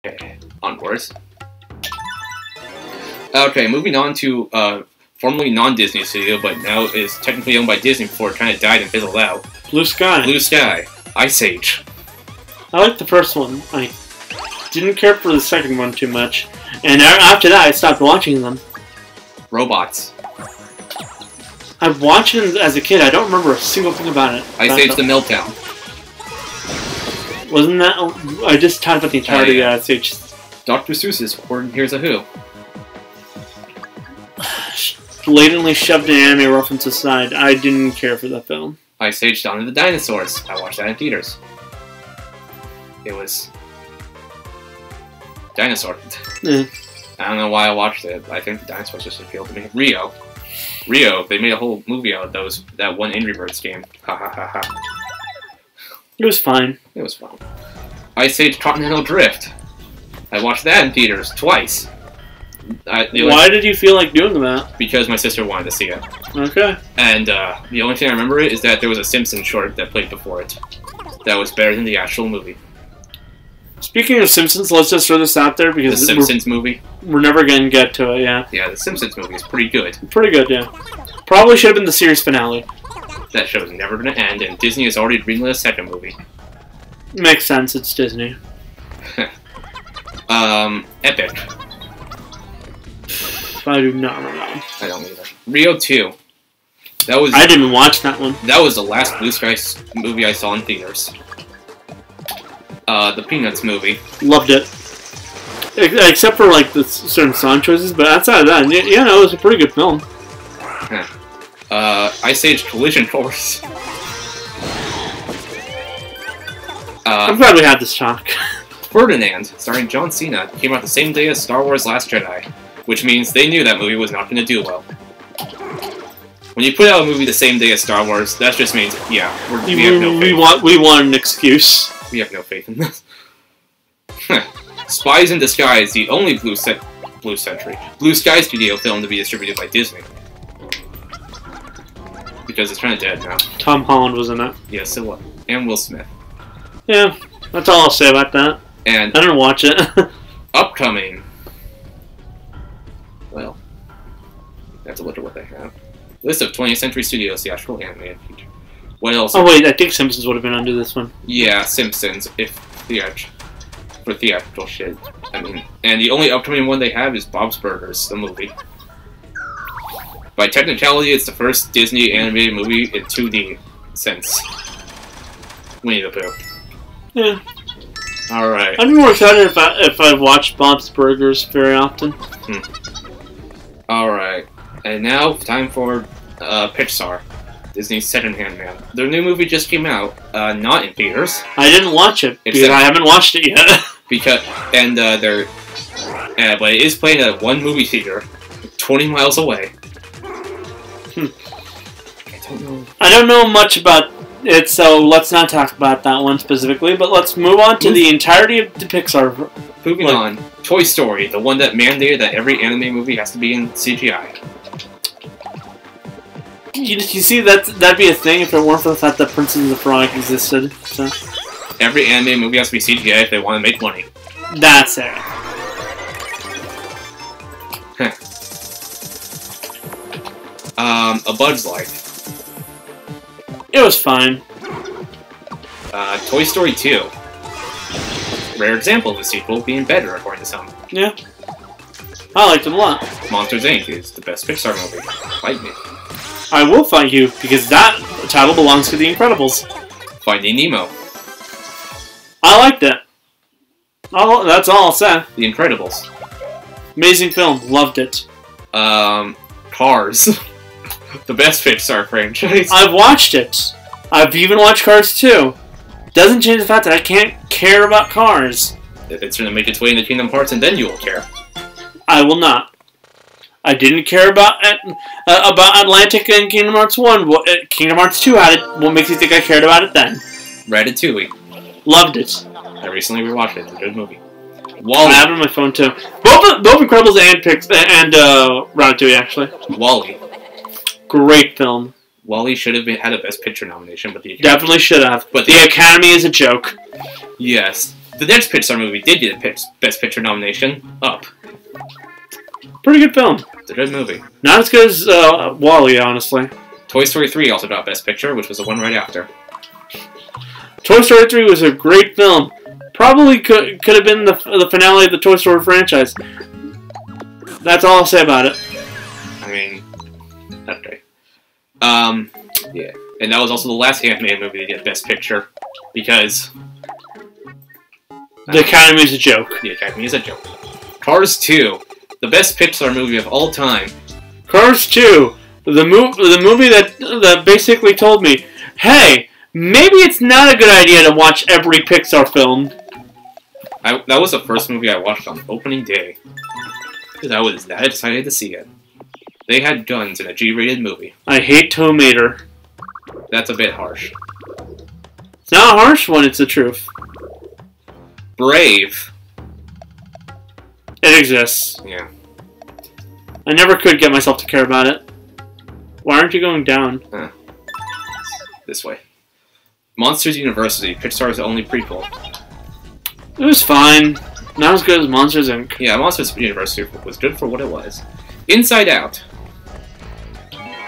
Okay, onwards. Okay, moving on to formerly non-Disney studio, but now is technically owned by Disney before it kind of died and fizzled out. Blue Sky. Blue Sky. Ice Age. I liked the first one. I didn't care for the second one too much. And after that, I stopped watching them. Robots. I watched it as a kid. I don't remember a single thing about it. Ice Age The Meltdown. Wasn't that... I just talked about the entirety of Ice Age. Dr. Seuss's Horton Hears a Who. Blatantly shoved an anime reference aside. I didn't care for that film. Ice Age Dawn of the Dinosaurs. I watched that in theaters. It was... Dinosaur. Yeah. I don't know why I watched it, but I think the dinosaurs just appealed to me. Rio. Rio, they made a whole movie out of that one Angry Birds game. Ha ha ha ha. It was fine. It was fun. Ice Age Continental Drift. I watched that in theaters twice. Why did you feel like doing that? Because my sister wanted to see it. Okay. And the only thing I remember is that there was a Simpsons short that played before it. That was better than the actual movie. Speaking of Simpsons, let's just throw this out there because the Simpsons movie. We're never gonna get to it. Yeah. Yeah, the Simpsons movie is pretty good. Pretty good, yeah. Probably should have been the series finale. That show's never gonna end, and Disney has already greenlit a second movie. Makes sense. It's Disney. Epic. I do not remember that one. I don't either. Rio 2. That was. I didn't watch that one. That was the last Blue Sky movie I saw in theaters. The Peanuts movie. Loved it. Except for like the certain song choices, but outside of that, yeah, no, it was a pretty good film. Ice Age Collision Course. I'm glad we had this talk. Ferdinand, starring John Cena, came out the same day as Star Wars Last Jedi, which means they knew that movie was not going to do well. When you put out a movie the same day as Star Wars, that just means, yeah, we have no faith. We want an excuse. We have no faith in this. Spies in Disguise, the only Blue Sky Studio film to be distributed by Disney. Because it's kind of dead now. Tom Holland was in it. Yes, it was. And Will Smith. Yeah, that's all I'll say about that. And I didn't watch it. upcoming. Well, I have to look at what they have. List of 20th Century Studios theatrical animated feature. What else? Oh wait, I think Simpsons would have been under this one. Yeah, Simpsons, if for theatrical shit. I mean, and the only upcoming one they have is Bob's Burgers, the movie. By technicality, it's the first Disney animated movie in 2D since Winnie the Pooh. Yeah. Alright. I'd be more excited if I watched Bob's Burgers very often. Alright. And now, time for Pixar. Disney's second-hand man. Their new movie just came out, not in theaters. I didn't watch it because I haven't watched it yet. But it is playing at one movie theater, 20 miles away. I don't know much about it, so let's not talk about that one specifically. But let's move on to the entirety of the Pixar. Moving on, Toy Story, the one that mandated that every anime movie has to be in CGI. You see, that'd be a thing if it weren't for the fact that Princess and the Frog existed. So. Every anime movie has to be CGI if they want to make money. That's it. A Bug's Life. It was fine. Toy Story 2. Rare example of a sequel being better, according to some. Yeah. I liked it a lot. Monsters, Inc. is the best Pixar movie. Fight me. I will fight you, because that title belongs to The Incredibles. Finding Nemo. I liked it. That's all I'll say. The Incredibles. Amazing film. Loved it. Cars. The best Pixar franchise. I've watched it. I've even watched Cars 2. Doesn't change the fact that I can't care about Cars. If it's going to make its way into Kingdom Hearts, and then you will care. I will not. I didn't care about Atlantic and Kingdom Hearts 1. Kingdom Hearts 2 had it. What makes you think I cared about it then? Ratatouille. Loved it. I recently rewatched it. It's a good movie. Wall-E. I have it on my phone too. Both Incredibles and Ratatouille, actually. Wall-E. Great film. Wall-E should have had a Best Picture nomination, but the Academy... Definitely should have. But the Academy is a joke. Yes. The next Pixar movie did get a Best Picture nomination. Up. Pretty good film. It's a good movie. Not as good as WALL-E, honestly. Toy Story 3 also got Best Picture, which was the one right after. Toy Story 3 was a great film. Probably could have been the finale of the Toy Story franchise. That's all I'll say about it. I mean, that's great. Yeah. And that was also the last animated movie to get Best Picture, because... The Academy is a joke. The Academy is a joke. Cars 2, the best Pixar movie of all time. Cars 2, the movie that basically told me, hey, maybe it's not a good idea to watch every Pixar film. That was the first movie I watched on opening day. Because I was that excited to see it. They had guns in a G-rated movie. I hate Tow Mater. That's a bit harsh. It's not harsh when it's the truth. Brave. It exists. Yeah. I never could get myself to care about it. Why aren't you going down? This way. Monsters University, Pixar's only prequel. It was fine. Not as good as Monsters, Inc. Yeah, Monsters University was good for what it was. Inside Out.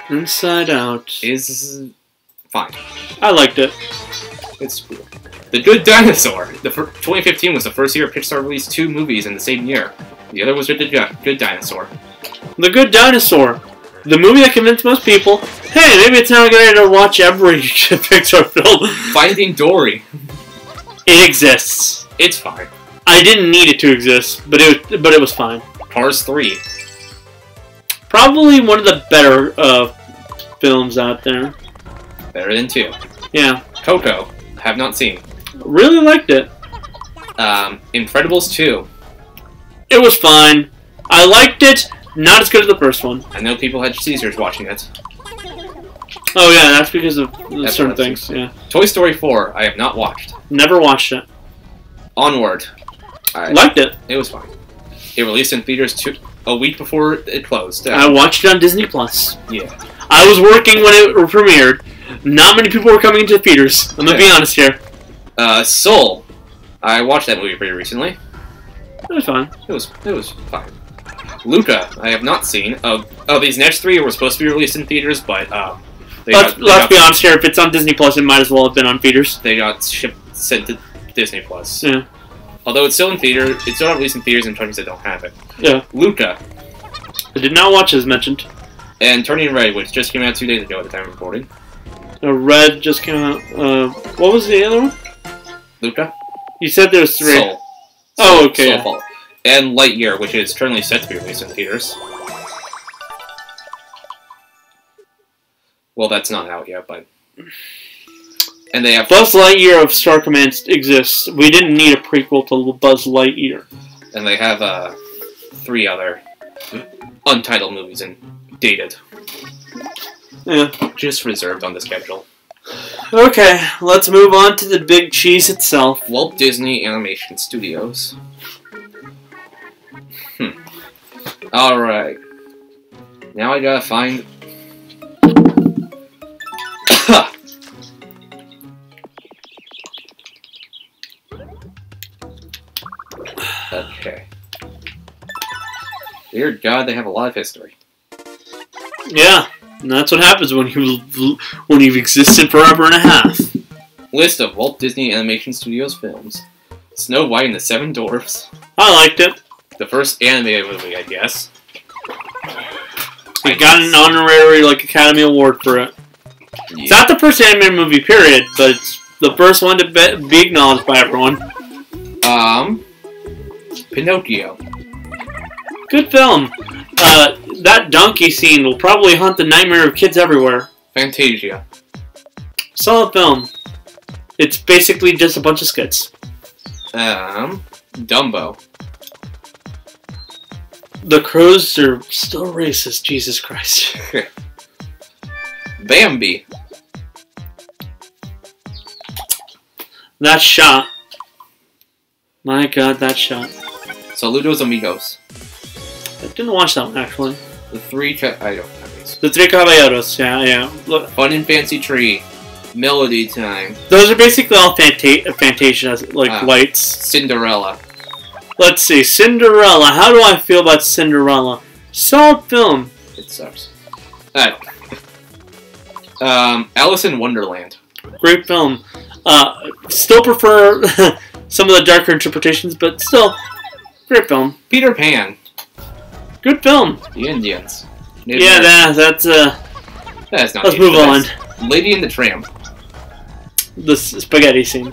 Inside Out. Is fine. I liked it. It's cool. The Good Dinosaur. 2015 was the first year Pixar released 2 movies in the same year. The other was The Good Dinosaur. The Good Dinosaur. The movie that convinced most people, hey, maybe it's not a good idea to watch every Pixar film. Finding Dory. It exists. It's fine. I didn't need it to exist, but it was fine. Cars 3. Probably one of the better films out there. Better than 2. Yeah. Coco. Have not seen. Really liked it. Incredibles 2. It was fine. I liked it. Not as good as the first one. I know people had seizures watching it. Oh yeah, that's because of certain things. Yeah. Toy Story 4. I have not watched. Never watched it. Onward. Liked it. It was fine. It released in theaters a week before it closed. I watched it on Disney Plus. Yeah. I was working when it premiered. Not many people were coming into the theaters. I'm gonna be honest here. Soul. I watched that movie pretty recently. It was fine. It was fine. Luca. I have not seen. These next 3 were supposed to be released in theaters, but let's be honest here. If it's on Disney Plus, it might as well have been on theaters. They got sent to Disney Plus. Yeah. Although it's still in theater, it's still not released in theaters in countries that don't have it. Yeah. Luca. I did not watch it as mentioned. And Turning Red, which just came out 2 days ago at the time of recording. Red just came out. What was the other one? Luca? You said there was 3. Soul. Oh, okay. Soul Yeah. Fall. And Lightyear, which is currently set to be released in theaters. Well, that's not out yet, but... And they have... Buzz Lightyear of Star Command exists. We didn't need a prequel to Buzz Lightyear. And they have 3 other untitled movies and dated. Yeah. Just reserved on the schedule. Okay, let's move on to the big cheese itself. Walt Disney Animation Studios. Alright. Now I gotta find... Okay. Dear God, they have a lot of history. Yeah, and that's what happens when you've existed forever and a half. List of Walt Disney Animation Studios films. Snow White and the 7 Dwarfs. I liked it. The first animated movie, I guess. It got an honorary Academy Award for it. Yeah. It's not the first animated movie, period, but it's the first one to be acknowledged by everyone. Pinocchio. Good film. That donkey scene will probably haunt the nightmare of kids everywhere. Fantasia. Solid film. It's basically just a bunch of skits. Dumbo. The crows are still racist, Jesus Christ. Bambi. That shot. My God, that shot. Saludos Amigos. I didn't watch that one, actually. The 3... I don't have these. The Three Caballeros, yeah. Look. Fun and Fancy Tree. Melody time. Those are basically all Fantasia, like, lights. Cinderella. Let's see, Cinderella. How do I feel about Cinderella? Solid film. It sucks. Alice in Wonderland. Great film. Still prefer some of the darker interpretations, but still, great film. Peter Pan. Good film. The Indians. That's not. Let's move on. Lady and the Tramp. The spaghetti scene.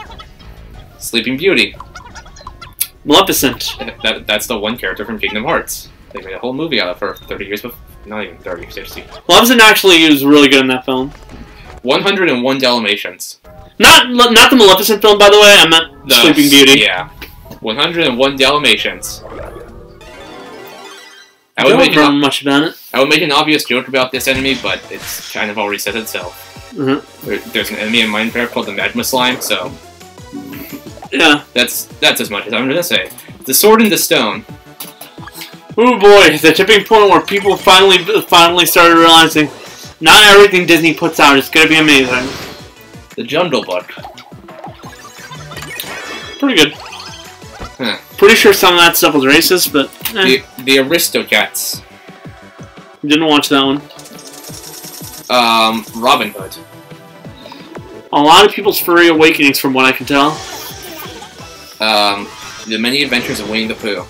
Sleeping Beauty. Maleficent. That's the one character from Kingdom Hearts. They made a whole movie out of her 30 years before. Not even 30, 60. Maleficent actually was really good in that film. 101 Dalmatians. Not the Maleficent film, by the way. I meant Sleeping Beauty. Yeah. 101 Dalmatians. I don't remember much about it. I would make an obvious joke about this enemy, but it's kind of already said itself. There's an enemy in Minecraft called the Magma Slime, so... Yeah. That's as much as I'm gonna say. The Sword in the Stone. Oh boy, the tipping point where people finally started realizing not everything Disney puts out is gonna be amazing. The Jungle Book. Pretty good. Pretty sure some of that stuff was racist, but... The Aristocats. Didn't watch that one. Robin Hood. A lot of people's furry awakenings, from what I can tell. The Many Adventures of Winnie the Pooh.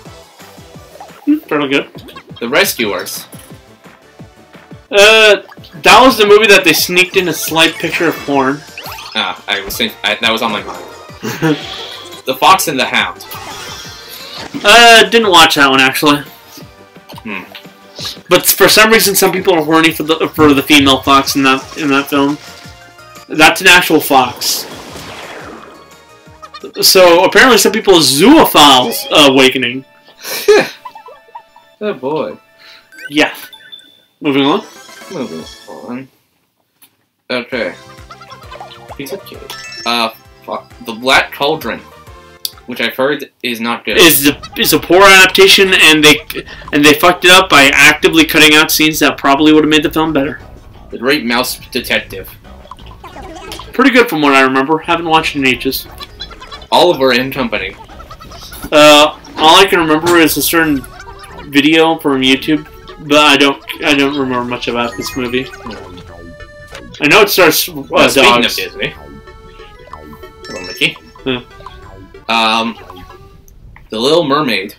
Pretty good. The Rescuers. That was the movie that they sneaked in a slight picture of porn. I was thinking, that was on my mind. The Fox and the Hound. Didn't watch that one actually. But for some reason, some people are horny for the female fox in that film. That's an actual fox. So apparently, some people are zoophiles awakening. Oh boy. Yeah. Moving on. Moving on. Okay. Piece of cake. The Black Cauldron, which I've heard is not good. Is a poor adaptation, and they fucked it up by actively cutting out scenes that probably would have made the film better. The Great Mouse Detective. Pretty good from what I remember. Haven't watched it in ages. Oliver and Company. All I can remember is a certain video from YouTube, but I don't remember much about this movie. I know it stars Speaking dogs. of Disney. Hello, Mickey. The Little Mermaid.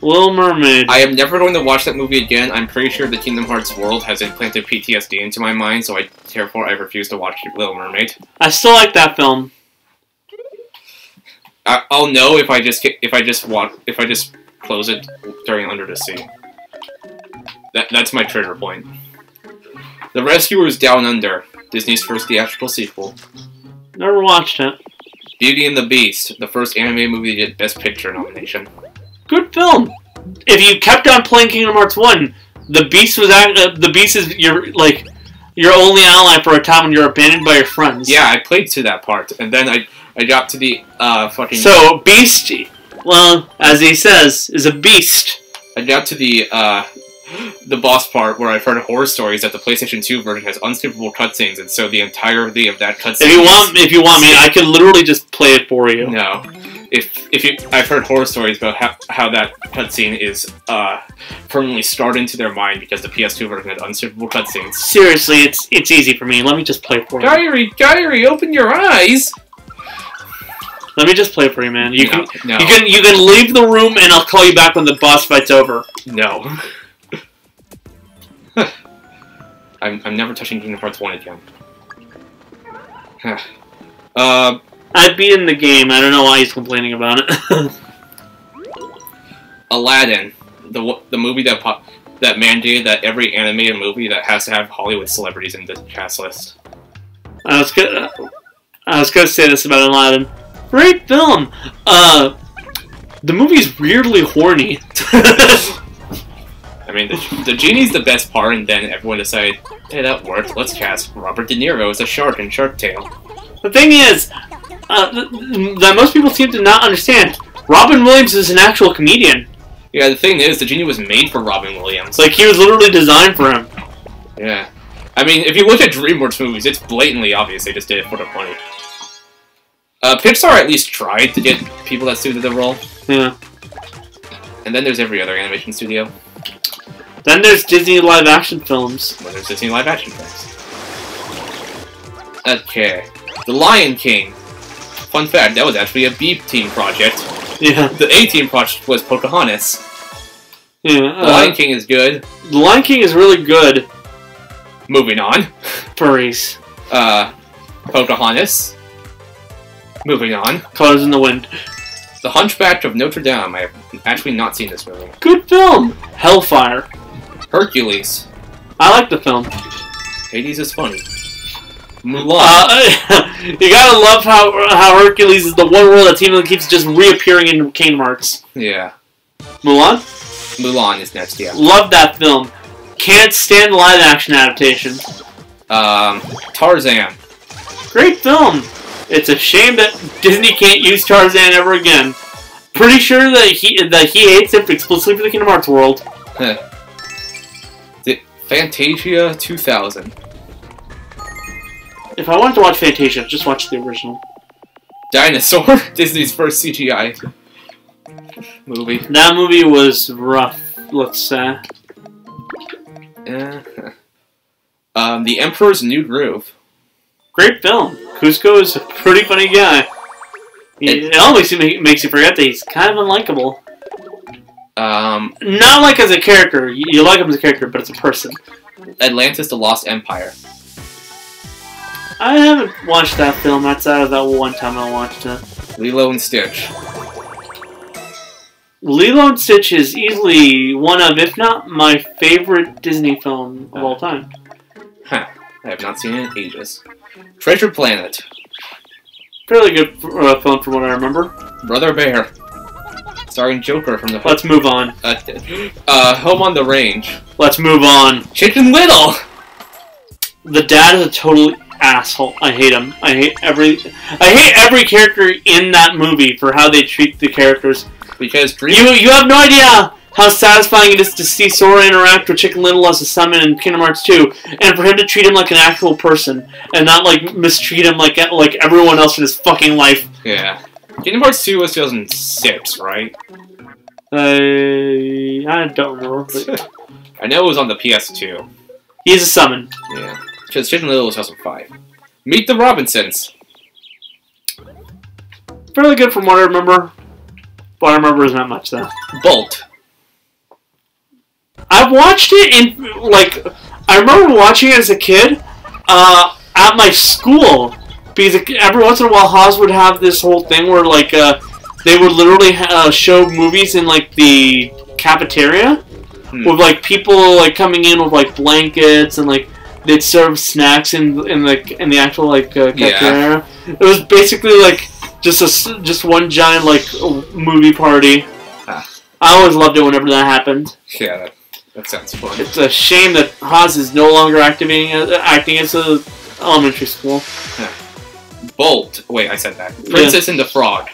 Little Mermaid. I am never going to watch that movie again. I'm pretty sure the Kingdom Hearts world has implanted PTSD into my mind, so therefore I refuse to watch Little Mermaid. I still like that film. I'll know if I just close it during Under the Sea. That's my trigger point. The Rescuers Down Under, Disney's first theatrical sequel. Never watched it. Beauty and the Beast, the first anime movie to get Best Picture nomination. Good film. If you kept on playing Kingdom Hearts 1, the Beast is your only ally for a time when you're abandoned by your friends. Yeah, I played to that part, and then I got to the fucking. So Beast, well, as he says, is a beast. I got to the boss part where I've heard horror stories that the PlayStation 2 version has unskippable cutscenes, and so the entirety of that cutscene. If you want me, I can literally just play it for you. No, I've heard horror stories about how that cutscene is permanently scarred into their mind because the PS2 version had unskippable cutscenes. Seriously, it's easy for me. Let me just play it for you. Diary, open your eyes. Let me just play it for you, man. You can no. you can leave the room, and I'll call you back when the boss fight's over. No. I'm never touching Kingdom Hearts 1 again. I'd be in the game. I don't know why he's complaining about it. Aladdin, the movie that mandated that every animated movie that has to have Hollywood celebrities in the cast list. I was gonna say this about Aladdin. Great film. The movie's weirdly horny. I mean, the genie's the best part, and then everyone decided, hey, that worked. Let's cast Robert De Niro as a shark in Shark Tale. The thing is, that most people seem to not understand, Robin Williams is an actual comedian. Yeah, the thing is, the genie was made for Robin Williams. Like, he was literally designed for him. Yeah. I mean, if you look at DreamWorks movies, it's blatantly obvious they just did it for the money. Pixar at least tried to get people that suited the role. Yeah. And then there's every other animation studio. Then there's Disney live-action films. Well, there's Disney live-action films. Okay. The Lion King. Fun fact, that was actually a B-team project. Yeah. The A-team project was Pocahontas. Yeah. The Lion King is good. The Lion King is really good. Moving on. Furries. Pocahontas. Moving on. Colors in the Wind. The Hunchback of Notre Dame. I have actually not seen this movie. Good film. Hellfire. Hercules. I like the film. Hades is funny. Mulan. You gotta love how Hercules is the one role that seemingly keeps just reappearing in Kingdom Hearts. Yeah. Mulan? Mulan is next, yeah. Love that film. Can't stand the live-action adaptation. Tarzan. Great film. It's a shame that Disney can't use Tarzan ever again. Pretty sure that he hates it explicitly for the Kingdom Hearts world. The Fantasia 2000. If I wanted to watch Fantasia, just watch the original. Dinosaur. Disney's first CGI movie. That movie was rough, let's say. The Emperor's New Groove. Great film. Cusco is a pretty funny guy. It always makes you forget that he's kind of unlikable. Not like as a character. You like him as a character, but as a person. Atlantis: The Lost Empire. I haven't watched that film outside of that one time I watched it. Lilo and Stitch. Lilo and Stitch is easily one of, if not my favorite Disney film of all time. Huh. I have not seen it in ages. Treasure Planet. Fairly good film from what I remember. Brother Bear. Starring Joker from the... Let's move on. Home on the Range. Let's move on. Chicken Little! The dad is a total asshole. I hate him. I hate every character in that movie for how they treat the characters. Because you have no idea how satisfying it is to see Sora interact with Chicken Little as a summon in Kingdom Hearts 2, and for him to treat him like an actual person, and not like mistreat him like everyone else in his fucking life. Yeah. Kingdom Hearts 2 was 2006, right? I don't remember. But I know it was on the PS2. He's a summon. Yeah. Because Chicken Little was 2005. Meet the Robinsons. Fairly good from what I remember. What I remember is not much, though. Bolt. I've watched it in, I remember watching it as a kid, at my school. Because every once in a while, Haas would have this whole thing where, they would literally show movies in, the cafeteria. With, people, coming in with, blankets and, they'd serve snacks in the actual, cafeteria. Yeah. It was basically, just one giant, movie party. I always loved it whenever that happened. Yeah, that sounds fun. It's a shame that Haas is no longer acting as an elementary school. Bolt. Wait, I said that. Princess and the Frog.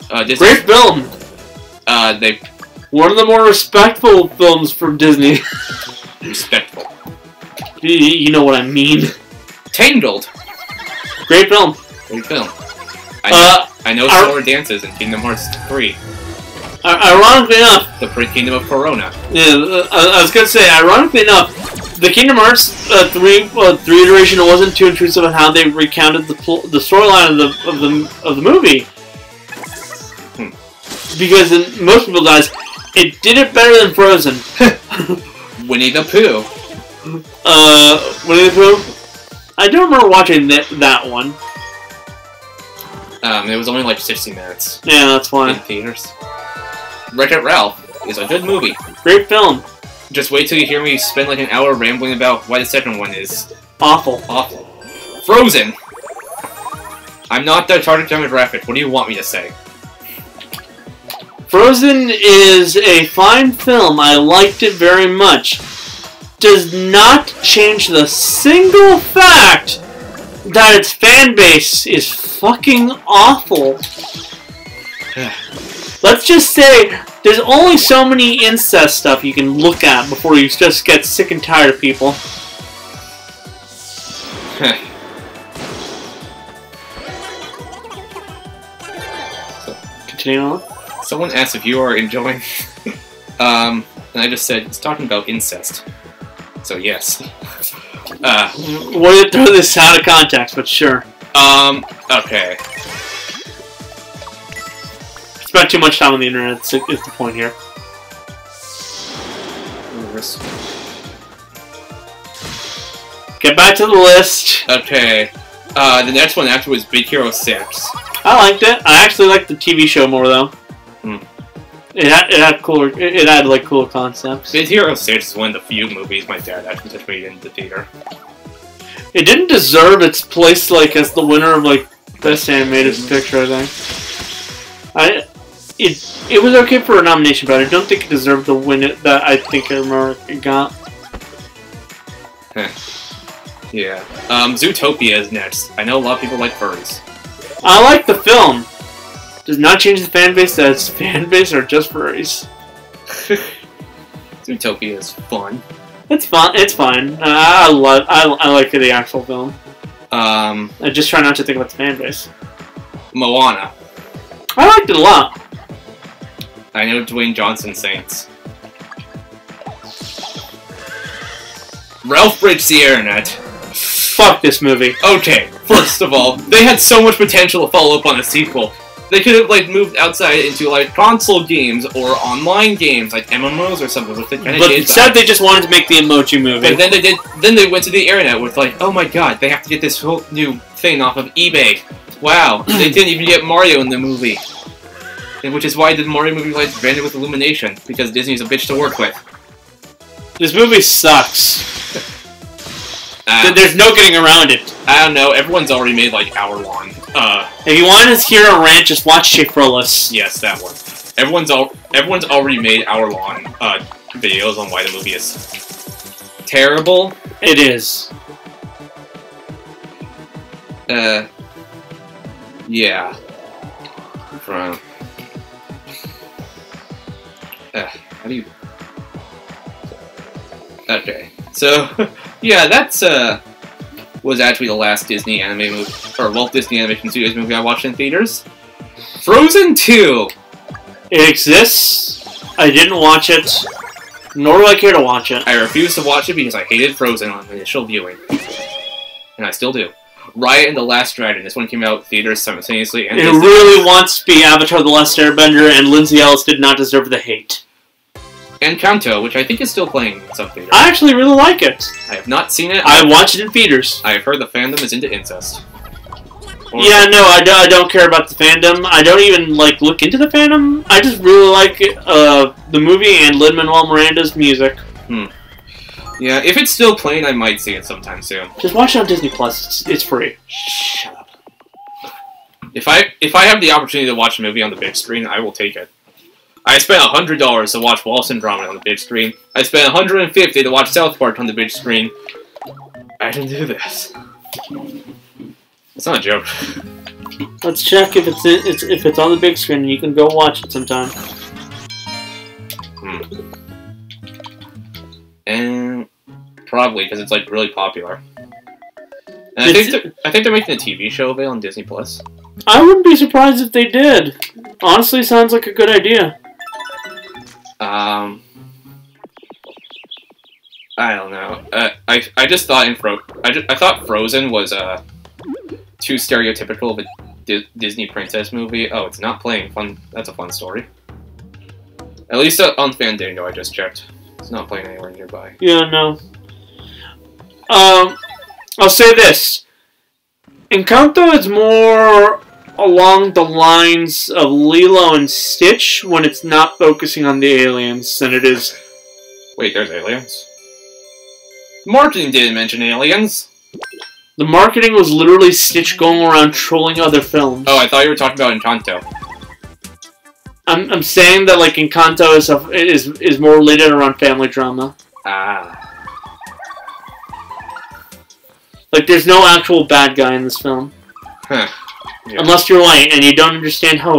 Great film! One of the more respectful films from Disney. Respectful. You know what I mean. Tangled. Great film. Great film. I know Sora dances in Kingdom Hearts 3. Ironically enough... The Kingdom of Corona. Yeah, I was gonna say, ironically enough, the Kingdom Hearts 3 iteration wasn't too intrusive on how they recounted the storyline of the movie. Because in most people's eyes, it did it better than Frozen. Winnie the Pooh. Winnie the Pooh? I don't remember watching that one. It was only 60 minutes. Yeah, that's why. In theaters. Wreck-It Ralph is a good movie. Great film. Just wait till you hear me spend an hour rambling about why the second one is... awful. Awful. Frozen! I'm not the target demographic. What do you want me to say? Frozen is a fine film. I liked it very much. Does not change the single fact that its fan base is fucking awful. Let's just say there's only so many incest stuff you can look at before you just get sick and tired of people. Continue on. Someone asked if you are enjoying... and I just said, it's talking about incest. So, yes. Way to throw this out of context, but sure. Okay. Spent too much time on the internet is the point here. Get back to the list. Okay. The next one after was Big Hero 6. I liked it. I actually liked the TV show more though. Hmm. It had cooler. It had like cooler concepts. Big Hero 6 is one of the few movies my dad actually took me into the theater. It didn't deserve its place like as the winner of like best animated picture. I think. It was okay for a nomination, but I don't think it deserved the win that I think I remember it got. Yeah. Zootopia is next. I know a lot of people like furries. I like the film. Does not change the fan base that its fan base are just furries. Zootopia is fun. It's fun. It's fine. I like the actual film. I just try not to think about the fan base. Moana. I liked it a lot. I know Dwayne Johnson Saints. Ralph Breaks the Internet. Fuck this movie. Okay, first of all, they had so much potential to follow up on a sequel. They could have like moved outside into like console games or online games like MMOs or something. Which they kind of but did. Instead, they just wanted to make the emoji movie. But then they did. Then they went to the internet with like, oh my god, they have to get this whole new thing off of eBay. Wow, they didn't even get Mario in the movie, and which is why the Mario movie like branded with Illumination because Disney's a bitch to work with. This movie sucks. There's no getting around it. I don't know. Everyone's already made like hour-long. If you want to hear a rant, just watch Shifroless. Yes, that one. Everyone's already made hour-long videos on why the movie is terrible. It is. Yeah. From. How do you? Okay. So, yeah, that's was actually the last Disney anime movie, or Walt Disney Animation Studios movie I watched in theaters. Frozen 2! It exists. I didn't watch it, nor do I care to watch it. I refused to watch it because I hated Frozen on initial viewing. And I still do. Raya and the Last Dragon. This one came out in theaters simultaneously. And it really wants to be Avatar The Last Airbender, and Lindsay Ellis did not deserve the hate. And Kanto, which I think is still playing in some theaters. I actually really like it. I have not seen it. I watched it in theaters. I have heard the fandom is into incest. Yeah, no, I don't care about the fandom. I don't even, like, look into the fandom. I just really like the movie and Lin-Manuel Miranda's music. Yeah, if it's still playing, I might see it sometime soon. Just watch it on Disney Plus. It's free. Shut up. If I have the opportunity to watch a movie on the big screen, I will take it. I spent $100 to watch Wallace and Gromit on the big screen. I spent $150 to watch South Park on the big screen. I didn't do this. It's not a joke. Let's check if it's on the big screen and you can go watch it sometime. And probably because it's like really popular. And I think they're making a TV show of it on Disney Plus. I wouldn't be surprised if they did. Honestly, sounds like a good idea. I don't know. I just thought I thought Frozen was too stereotypical of a Disney princess movie. Oh, it's not playing. Fun. That's a fun story. At least on Fandango, I just checked. It's not playing anywhere nearby. Yeah, no. I'll say this. Encanto is more along the lines of Lilo and Stitch when it's not focusing on the aliens than it is... Wait, there's aliens? Marketing didn't mention aliens! The marketing was literally Stitch going around trolling other films. Oh, I thought you were talking about Encanto. I'm saying that, like, Encanto is more related around family drama. Ah. Like, there's no actual bad guy in this film. Huh. Yeah. Unless you're white and you don't understand how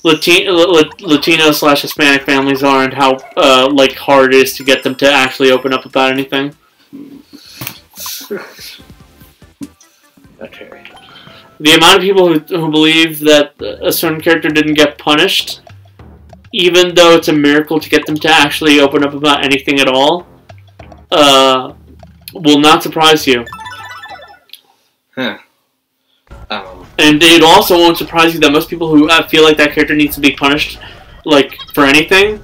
Latino/Hispanic families are and how like hard it is to get them to actually open up about anything. Okay. The amount of people who believe that a certain character didn't get punished, even though it's a miracle to get them to actually open up about anything at all, will not surprise you. Huh. And it also won't surprise you that most people who feel like that character needs to be punished, like, for anything,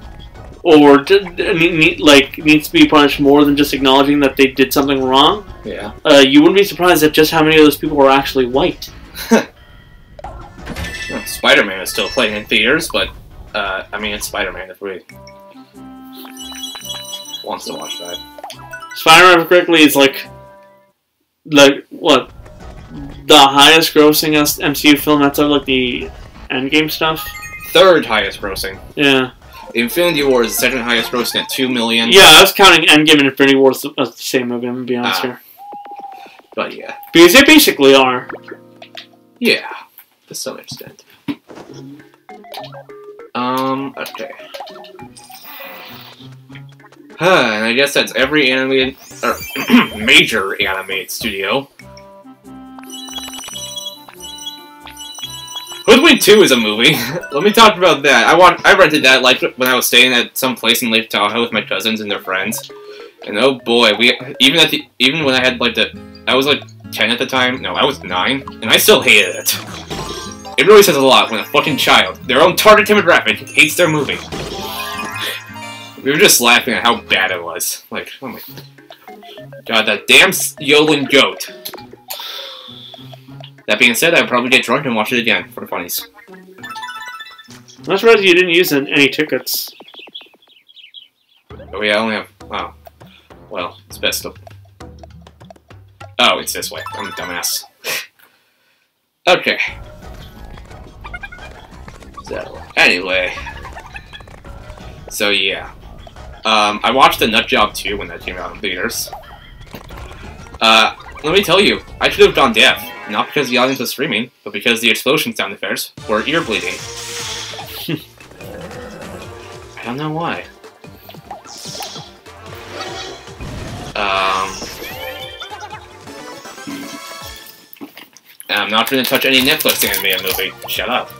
or needs to be punished more than just acknowledging that they did something wrong, yeah. You wouldn't be surprised at just how many of those people were actually white. Well, Spider-Man is still playing in theaters, but, I mean, it's Spider-Man if we wants to watch that. Spider-Man, correctly, is like, what? The highest grossing MCU film outside of, like, the Endgame stuff? Third highest grossing. Yeah. Infinity War is the second highest grossing at $2 million. Yeah, I was counting Endgame and Infinity War as the same movie, I'm gonna be honest here. But yeah. Because they basically are. Yeah. To some extent. Okay. And I guess that's every animated, or major animated studio. Hoodwink 2 is a movie. Let me talk about that. I rented that like when I was staying at some place in Lake Tahoe with my cousins and their friends. And oh boy, even when I had like I was like 10 at the time. No, I was 9, and I still hated it. It really says a lot when a fucking child, their own target demographic, hates their movie. We were just laughing at how bad it was. Like, oh my god, that damn yodeling goat. That being said, I would probably get drunk and watch it again for the funnies. I'm not surprised you didn't use any tickets. Oh yeah, I only have... Oh. Well, it's best to... Oh, it's this way. I'm a dumbass. Okay. So, anyway. So, yeah. I watched The Nut Job 2 when that came out in theaters. Let me tell you, I should have gone deaf. Not because the audience was screaming, but because the explosion sound effects were ear bleeding. I don't know why. I'm not going to touch any Netflix animated movie. Shut up.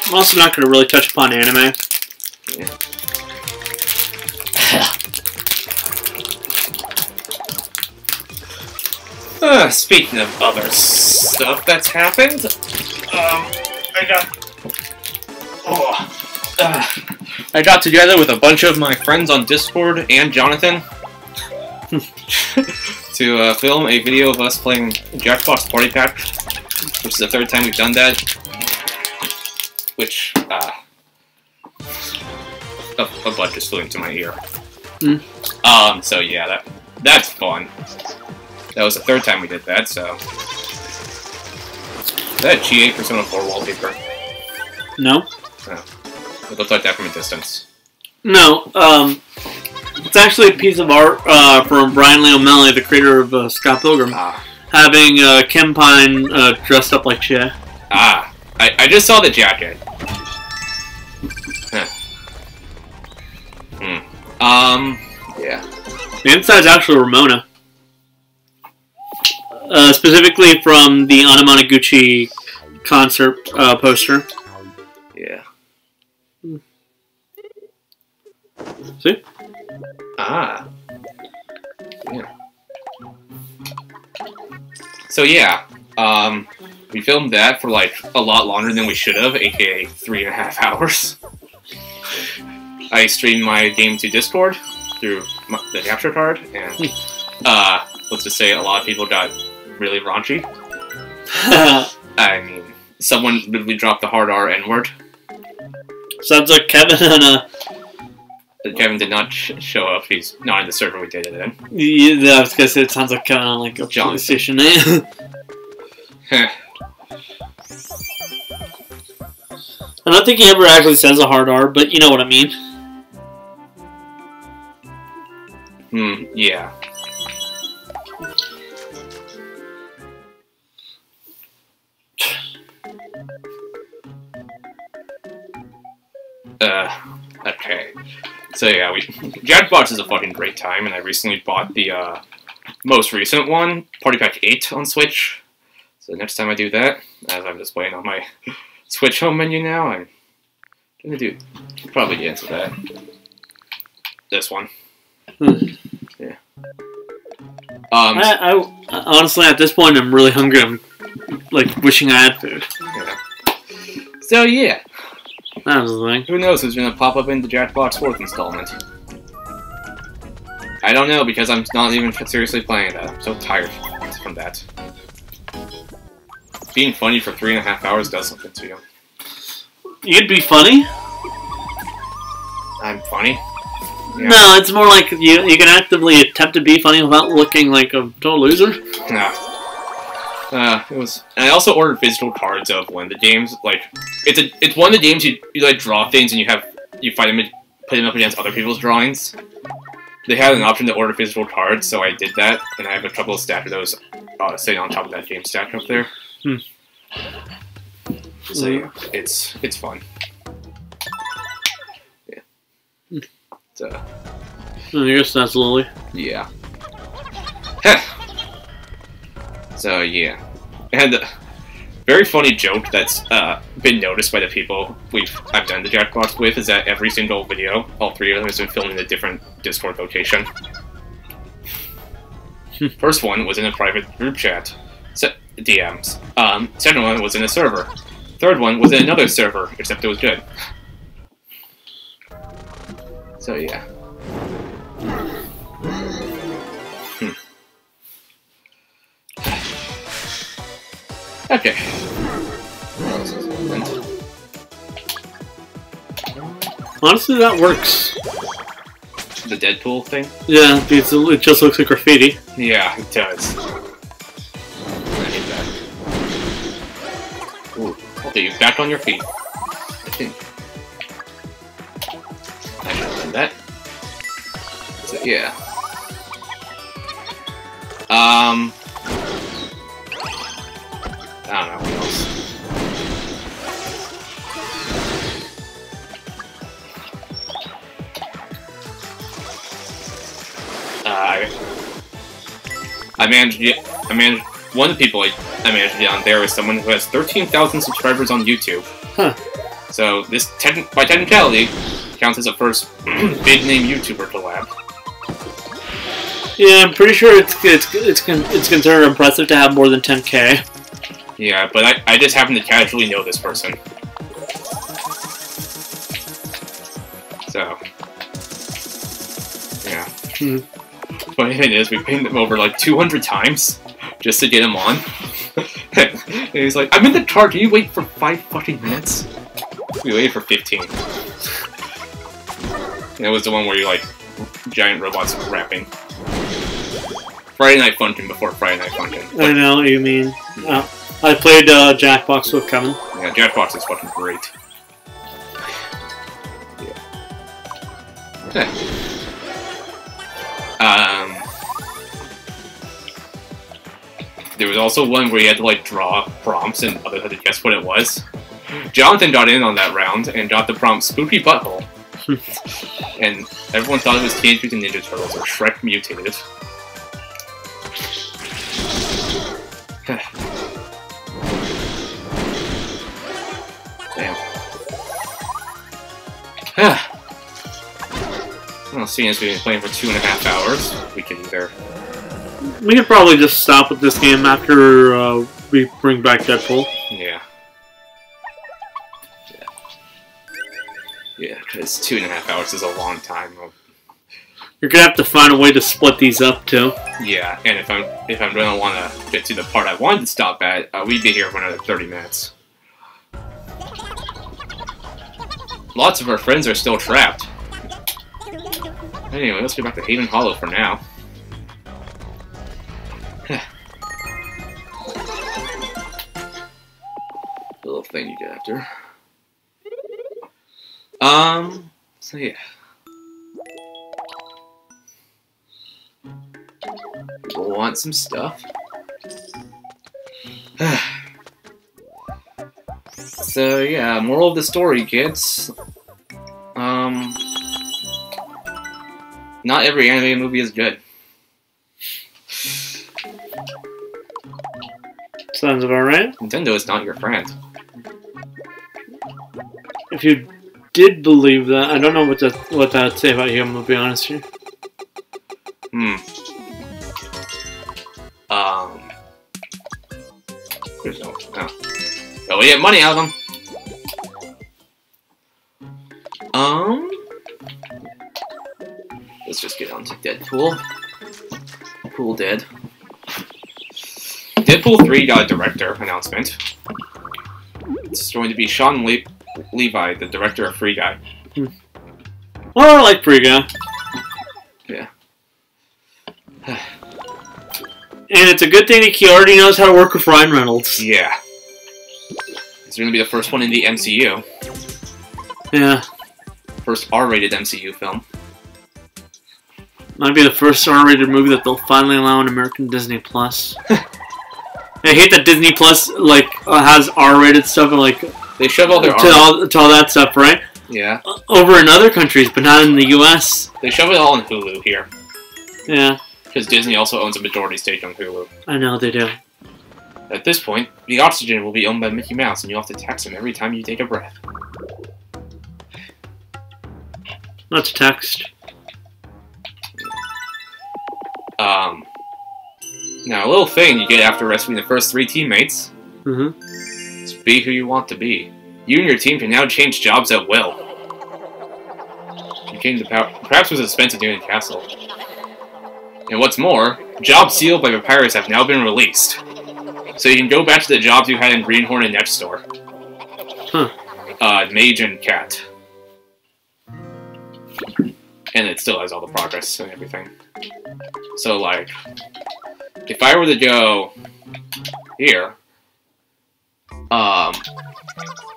I'm also not going to really touch upon anime. Yeah. Speaking of other stuff that's happened, I got together with a bunch of my friends on Discord and Jonathan to film a video of us playing Jackbox Party Pack, which is the third time we've done that. Which, a bud just flew into my ear. So yeah, that's fun. That was the third time we did that, so... Is that a GA Persona 4 wallpaper? No. No. It looked like that from a distance. No, it's actually a piece of art from Brian Lee O'Malley, the creator of Scott Pilgrim, having Kim Pine dressed up like Che. I just saw the jacket. Huh. Yeah. The inside's actually Ramona. Specifically from the Anamanaguchi concert poster. Yeah. See? Yeah. So yeah, we filmed that for like a lot longer than we should have, aka 3.5 hours. I streamed my game to Discord through the capture card, and let's just say a lot of people got really raunchy. I mean, someone literally dropped the hard R N-word. Sounds like Kevin and Kevin did not show up. He's not in the server we did it in. Yeah, I was gonna say it sounds like Kevin on like a PlayStation name. I don't think he ever actually says a hard R, but you know what I mean. Yeah. Okay. So yeah, Jackbox is a fucking great time, and I recently bought the most recent one, Party Pack 8 on Switch. So next time I do that, as I'm just playing on my Switch home menu now, I'm gonna probably get into that. This one. Yeah. I honestly, at this point, I'm really hungry. I'm like wishing I had food. Yeah. So yeah. That was the thing. Who knows who's gonna pop up in the Jackbox 4th installment? I don't know, because I'm not even seriously playing that. I'm so tired from that. Being funny for 3.5 hours does something to you. You'd be funny? I'm funny? Yeah. No, it's more like you can actively attempt to be funny without looking like a total loser. No. It was. And I also ordered physical cards of one of the games. Like, it's one of the games you like draw things and you fight them, put them up against other people's drawings. They had an option to order physical cards, so I did that, and I have a couple of stacks of those sitting on top of that game stack up there. So yeah, it's fun. Yeah. So. I guess that's lovely. Yeah. So yeah, and a very funny joke that's been noticed by the people I've done the Jackbox with is that every single video, all three of them, has been filmed in a different Discord location. First one was in a private group chat, DMs. Second one was in a server. Third one was in another server, except it was good. So yeah. Okay. Honestly, that works. The Deadpool thing? Yeah, because it just looks like graffiti. Yeah, it does. I hate that. Ooh, okay, you're back on your feet. I think. I should have done that. So, yeah. I don't know what else. I managed one of the people I managed to get on there is someone who has 13,000 subscribers on YouTube. Huh. So this, by technicality, counts as a first big name YouTuber collab. Yeah, I'm pretty sure it's considered impressive to have more than 10K. Yeah, but I just happen to casually know this person. So, yeah. Funny thing is, we pinged him over like 200 times just to get him on. And he's like, I'm in the car, can you wait for 5 fucking minutes? We waited for 15. And it was the one where you like, giant robots rapping. Friday Night Funkin' before Friday Night Funkin'. I know what you mean. I played Jackbox with Kevin. Yeah, Jackbox is fucking great. Yeah. Okay. There was also one where you had to like draw prompts and others had to guess what it was. Jonathan got in on that round and got the prompt Spooky Butthole. And everyone thought it was Teenage Mutant Ninja Turtles or Shrek mutated. Damn. Well, seeing as we've been playing for 2.5 hours, we can either... We could probably just stop with this game after we bring back Deadpool. Yeah. Yeah, because 2.5 hours is a long time. You're gonna have to find a way to split these up too. Yeah, and if I'm gonna want to get to the part I wanted to stop at, we'd be here for another 30 minutes. Lots of our friends are still trapped. Anyway, let's get back to Haven Hollow for now. The little thing you get after. So yeah. People want some stuff. So yeah, moral of the story, kids. Not every animated movie is good. Sounds about right. Nintendo is not your friend. If you did believe that, I don't know what that would say about you, I'm gonna be honest here. There's no... Oh. But we get money out of them. Let's just get on to Deadpool. Cool dead. Deadpool 3 got a director announcement. It's going to be Sean Levi, the director of Free Guy. Well, I like Free Guy. Yeah. And it's a good thing that he already knows how to work with Ryan Reynolds. Yeah. It's going to be the first one in the MCU. Yeah. First R-rated MCU film. Might be the first R-rated movie that they'll finally allow on American Disney Plus. I hate that Disney Plus has R-rated stuff and they shove all their to all that stuff, right? Yeah. Over in other countries, but not in the U.S. They shove it all in Hulu here. Yeah. Because Disney also owns a majority stake on Hulu. I know they do. At this point, the oxygen will be owned by Mickey Mouse, and you'll have to tax him every time you take a breath. Let's text. Now, a little thing you get after rescuing the first 3 teammates. Is be who you want to be. You and your team can now change jobs at will. You came to perhaps with a suspense in the castle. And what's more, jobs sealed by the pirates have now been released. So you can go back to the jobs you had in Greenhorn and Next Store. Mage and Cat. And it still has all the progress and everything. So, if I were to go here,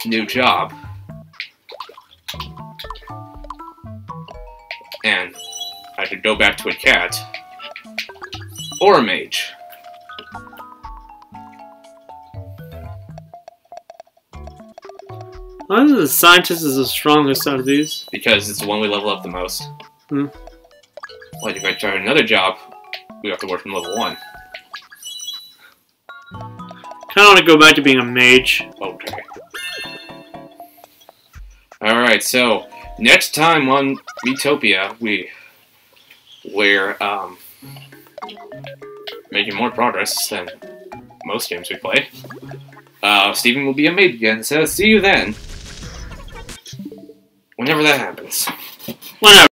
new job, and I could go back to a cat, or a mage. Why is the scientist is the strongest out of these? Because it's the one we level up the most. If I try another job, we have to work from level 1. Kinda want to go back to being a mage. Okay. Alright, so, next time on Miitopia, we're, making more progress than most games we play. Steven will be a mage again, so see you then. Whenever that happens. Whenever.